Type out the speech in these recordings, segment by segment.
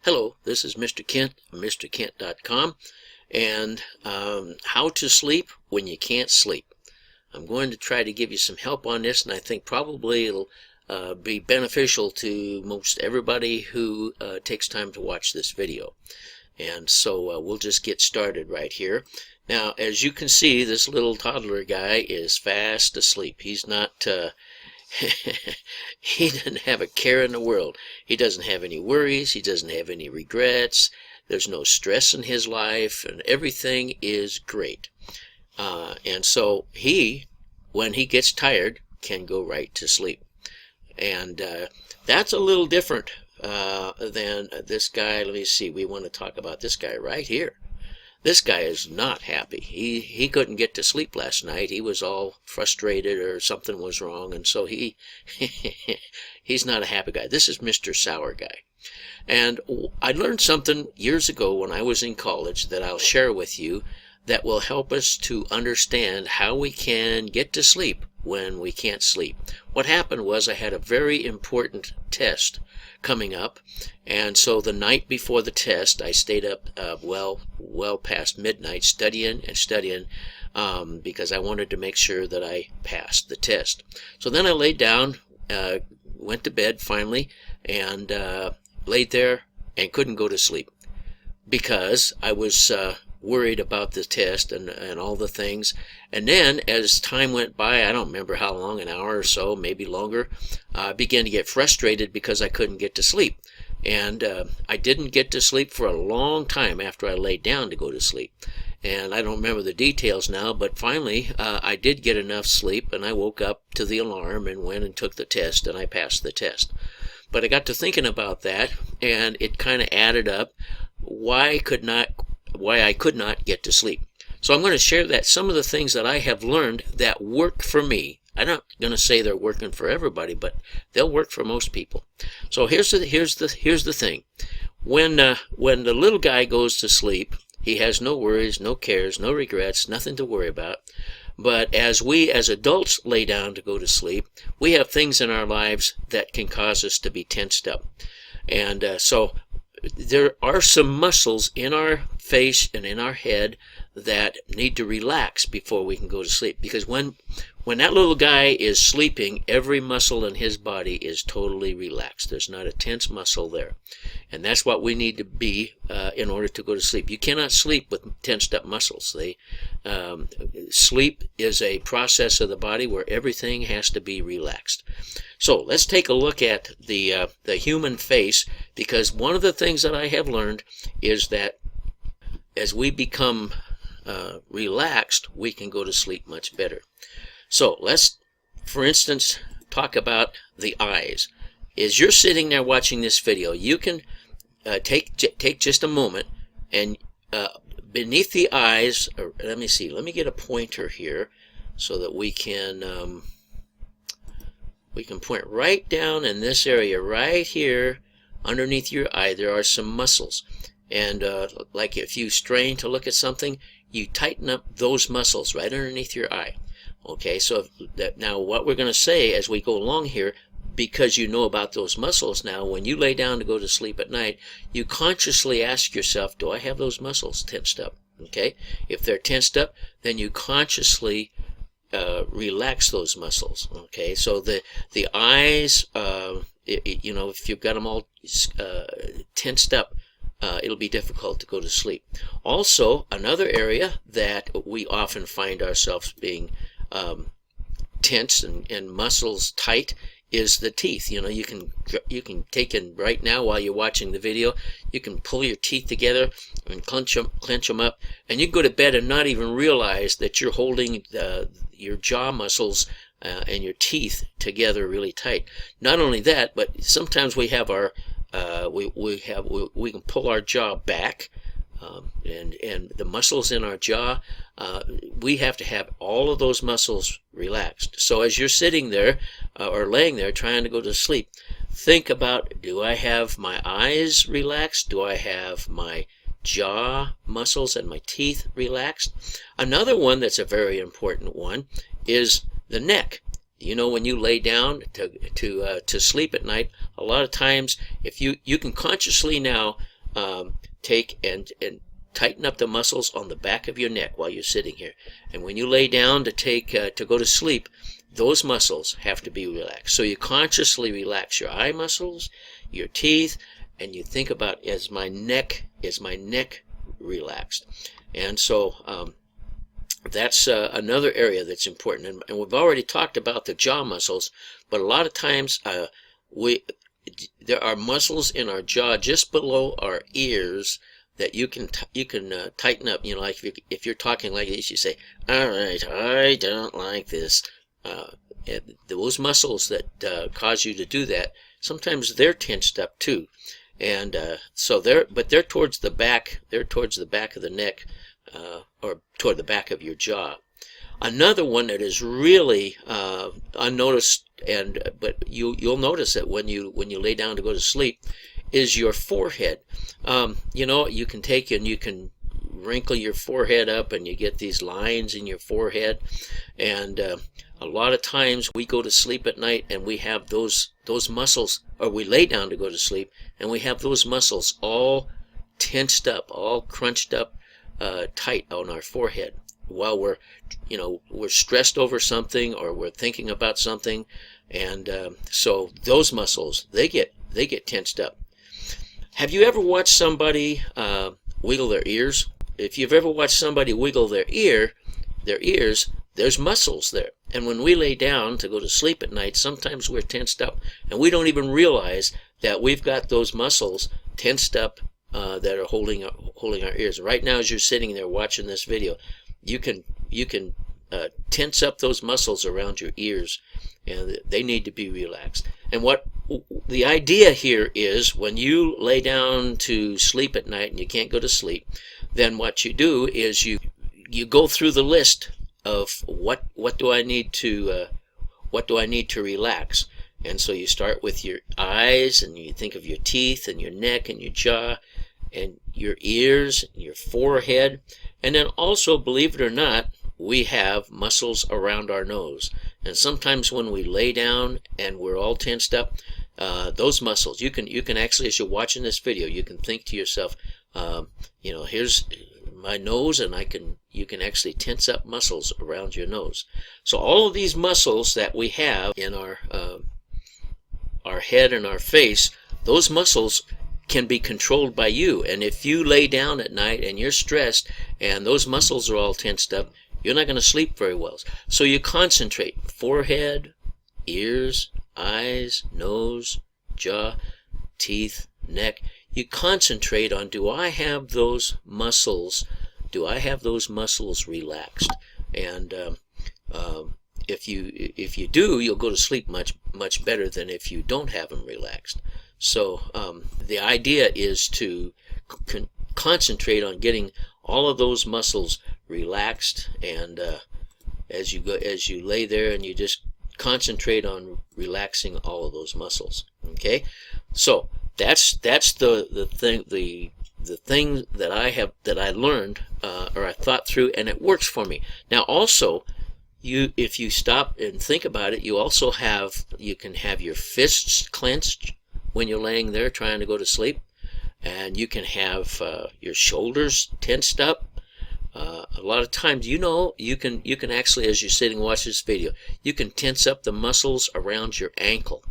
Hello, this is Mr. Kent of MrKent.com, and how to sleep when you can't sleep. I'm going to try to give you some help on this, and I think probably it'll be beneficial to most everybody who takes time to watch this video. And so we'll just get started right here. Now, as you can see, this little toddler guy is fast asleep. He's not he doesn't have a care in the world. He doesn't have any worries. He doesn't have any regrets. There's no stress in his life, and everything is great. And so he, when he gets tired, can go right to sleep. And that's a little different than this guy. Let me see. We want to talk about this guy right here. This guy is not happy. He couldn't get to sleep last night. He was all frustrated, or something was wrong, and so he's not a happy guy. This is Mr. Sour Guy. And I learned something years ago when I was in college that I'll share with you that will help us to understand how we can get to sleep when we can't sleep. What happened was I had a very important test coming up, and so the night before the test I stayed up well past midnight studying because I wanted to make sure that I passed the test. So then I laid down, went to bed finally, and laid there and couldn't go to sleep because I was worried about the test and all the things. And then as time went by, I don't remember how long, an hour or so, maybe longer, I began to get frustrated because I couldn't get to sleep. And I didn't get to sleep for a long time after I laid down to go to sleep. And I don't remember the details now, but finally I did get enough sleep, and I woke up to the alarm and went and took the test, and I passed the test. But I got to thinking about that, and it kind of added up why I could not get to sleep. So I'm going to share that some of the things that I have learned that work for me. I'm not going to say they're working for everybody, but they'll work for most people. So here's the thing. When the little guy goes to sleep, he has no worries, no cares, no regrets, nothing to worry about. But as we as adults lay down to go to sleep, we have things in our lives that can cause us to be tensed up. And so there are some muscles in our face and in our head that need to relax before we can go to sleep. Because when that little guy is sleeping, every muscle in his body is totally relaxed. There's not a tense muscle there. And that's what we need to be in order to go to sleep. You cannot sleep with tensed up muscles. Sleep is a process of the body where everything has to be relaxed. So let's take a look at the human face, because one of the things that I have learned is that as we become relaxed, we can go to sleep much better. So let's, for instance, talk about the eyes. As you're sitting there watching this video, you can take just a moment and beneath the eyes, let me see, let me get a pointer here so that we can point right down in this area right here underneath your eye. There are some muscles, and like if you strain to look at something, you tighten up those muscles right underneath your eye. Okay, so now what we're going to say as we go along here, because you know about those muscles now, when you lay down to go to sleep at night, you consciously ask yourself, do I have those muscles tensed up? Okay, if they're tensed up, then you consciously relax those muscles. Okay, so the eyes, if you've got them all tensed up, it'll be difficult to go to sleep. Also, another area that we often find ourselves being tense and muscles tight is the teeth. You can take in right now while you're watching the video, you can pull your teeth together and clench them up, and you can go to bed and not even realize that you're holding your jaw muscles and your teeth together really tight. Not only that, but sometimes we have our we can pull our jaw back, and the muscles in our jaw, we have to have all of those muscles relaxed. So as you're sitting there or laying there trying to go to sleep, think about, do I have my eyes relaxed? Do I have my jaw muscles and my teeth relaxed? Another one that's a very important one is the neck. When you lay down to sleep at night, a lot of times if you can consciously now take and tighten up the muscles on the back of your neck while you're sitting here. And when you lay down to go to sleep, those muscles have to be relaxed. So you consciously relax your eye muscles, your teeth, and you think about, is my neck relaxed? And so that's another area that's important. And we've already talked about the jaw muscles, but a lot of times there are muscles in our jaw just below our ears that you can tighten up. You know, like if you're talking like this, you say, "All right, I don't like this." Those muscles that cause you to do that, sometimes they're tensed up too, and so they're towards the back. They're towards the back of the neck, or toward the back of your jaw. Another one that is really unnoticed, but you'll notice it when you lay down to go to sleep, is your forehead. You know, you can take and you can wrinkle your forehead up, and you get these lines in your forehead. And a lot of times we go to sleep at night and we have those muscles, or we lay down to go to sleep and we have those muscles all tensed up, all crunched up tight on our forehead while we're stressed over something, or we're thinking about something. And so those muscles, they get tensed up. Have you ever watched somebody wiggle their ears? If you've ever watched somebody wiggle their ears, there's muscles there. And when we lay down to go to sleep at night, sometimes we're tensed up, and we don't even realize that we've got those muscles tensed up that are holding our ears. Right now, as you're sitting there watching this video, you can tense up those muscles around your ears, and they need to be relaxed. And what the idea here is, when you lay down to sleep at night and you can't go to sleep, then what you do is you go through the list of what do I need to relax. And so you start with your eyes, and you think of your teeth and your neck and your jaw and your ears and your forehead. And then also, believe it or not, we have muscles around our nose. And sometimes when we lay down and we're all tensed up, those muscles, you can actually, as you're watching this video, you can think to yourself, here's my nose, and you can actually tense up muscles around your nose. So all of these muscles that we have in our head and our face, those muscles can be controlled by you. And if you lay down at night and you're stressed and those muscles are all tensed up, you're not going to sleep very well. So you concentrate: forehead, ears, eyes, nose, jaw, teeth, neck. You concentrate on, do I have those muscles relaxed? And if you do, you'll go to sleep much better than if you don't have them relaxed. So the idea is to concentrate on getting all of those muscles relaxed, and as you lay there, and you just concentrate on relaxing all of those muscles. Okay, so that's the thing that I learned, or I thought through, and it works for me. Now also, if you stop and think about it, you can have your fists clenched when you're laying there trying to go to sleep, and you can have your shoulders tensed up. A lot of times, you can actually, as you're sitting watching this video, you can tense up the muscles around your ankle,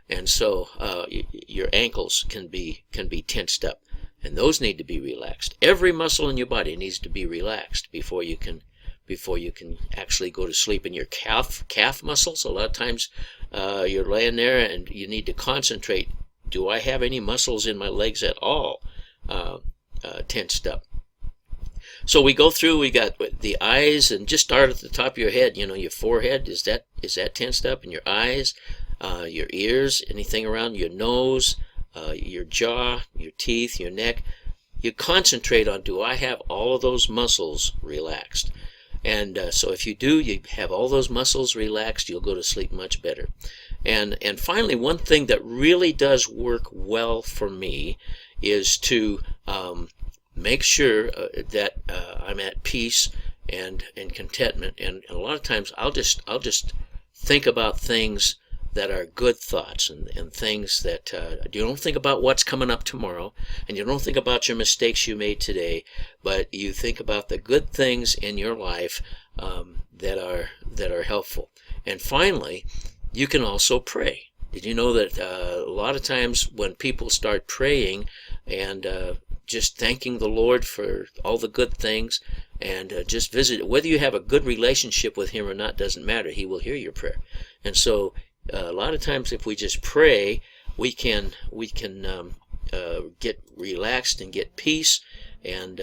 and so your ankles can be tensed up, and those need to be relaxed. Every muscle in your body needs to be relaxed before you can actually go to sleep. And your calf muscles, a lot of times you're laying there and you need to concentrate. Do I have any muscles in my legs at all tensed up? So we go through. We got the eyes, and just start at the top of your head. Your forehead, is that tensed up? And your eyes, your ears, anything around your nose, your jaw, your teeth, your neck. You concentrate on, do I have all of those muscles relaxed? And so if you do, you have all those muscles relaxed, you'll go to sleep much better. And finally, one thing that really does work well for me is to make sure that I'm at peace and contentment. And a lot of times I'll just think about things that are good thoughts and things that you don't think about what's coming up tomorrow, and you don't think about your mistakes you made today, but you think about the good things in your life that are helpful. And finally, you can also pray. Did you know that a lot of times when people start praying and just thanking the Lord for all the good things, and just visit, whether you have a good relationship with Him or not doesn't matter, He will hear your prayer. And so a lot of times if we just pray, we can get relaxed and get peace and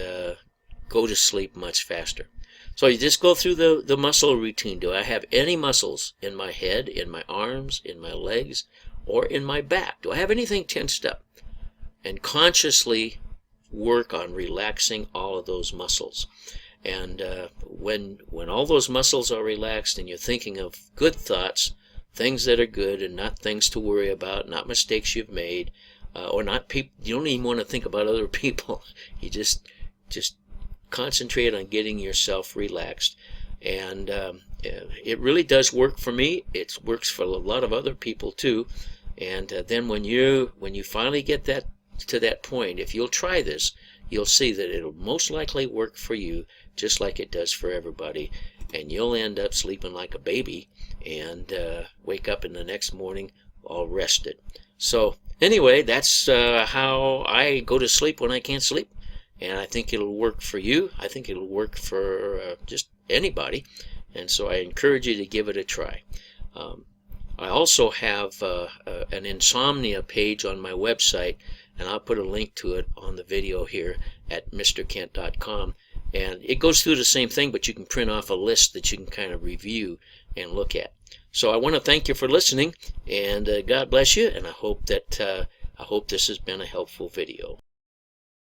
go to sleep much faster. So you just go through the muscle routine. Do I have any muscles in my head, in my arms, in my legs, or in my back? Do I have anything tensed up? And consciously work on relaxing all of those muscles. And when all those muscles are relaxed and you're thinking of good thoughts, things that are good and not things to worry about, not mistakes you've made, or not people, you don't even want to think about other people. You just concentrate on getting yourself relaxed. And it really does work for me. It works for a lot of other people too. And then when you finally get to that point, if you'll try this, you'll see that it'll most likely work for you just like it does for everybody, and you'll end up sleeping like a baby and wake up in the next morning all rested. So anyway, that's how I go to sleep when I can't sleep, and I think it'll work for you. I think it'll work for just anybody, and so I encourage you to give it a try. I also have an insomnia page on my website, and I'll put a link to it on the video here at mrkent.com. And it goes through the same thing, but you can print off a list that you can kind of review and look at. So I want to thank you for listening, and God bless you, and I hope this has been a helpful video.